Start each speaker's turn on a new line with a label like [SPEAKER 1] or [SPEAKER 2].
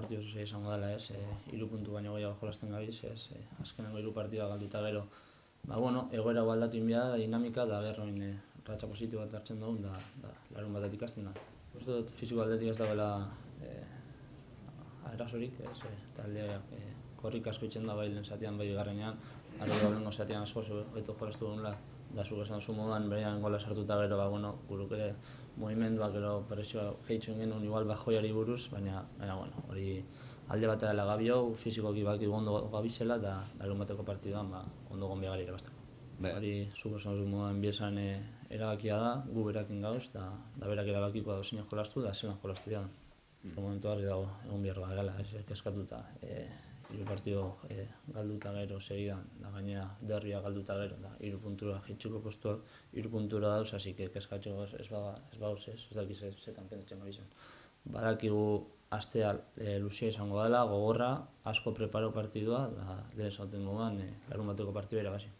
[SPEAKER 1] partidu oso zaila izango dela, ez, 3 puntu baino gehiago jolasten gabiz, ez, azkenengo 3 partida galduta gero, egoera aldatu inbia da, dinamika, da gerroin ratxa positibo bat hartzen dugun, da larun batetik hasten da. Uste dut fisiko aldetik ez dagoela arazorik, taldeak korrik asko itzen da bai lehen zatean, bai bigarrenean, lehenengo zatean asko hobeto jolastu dugula, da zuk esan zu moduan berean gola sartuta gero, guruk ere mugimenduak gero presioa gehitzen genuen igual bajoiari buruz, baina hori alde batera lagabio, fizikoki baki ondo gabizela, da larun bateko partiduan ondo gon biagari irabazteko. Hori zuk esan zu moduan biezan erabakia da, gu berakin gauz, da berak erabakiko da zein jolastu, da zelan jolastu da. Momentu argi dago, egon behar garela, kezkatuta. 3 partido galduta gero segidan, da gainera derria galduta gero, da 3 puntura jitsuko postuak 3 puntura dauz, así que kezkatxo ez bagauz, ez dakiz zetan penditzen gabizan. Badakigu astea luzea izango dela, gogorra, asko preparo partidua, da lehen zauten gogoan, larun bateko partidua irabazi.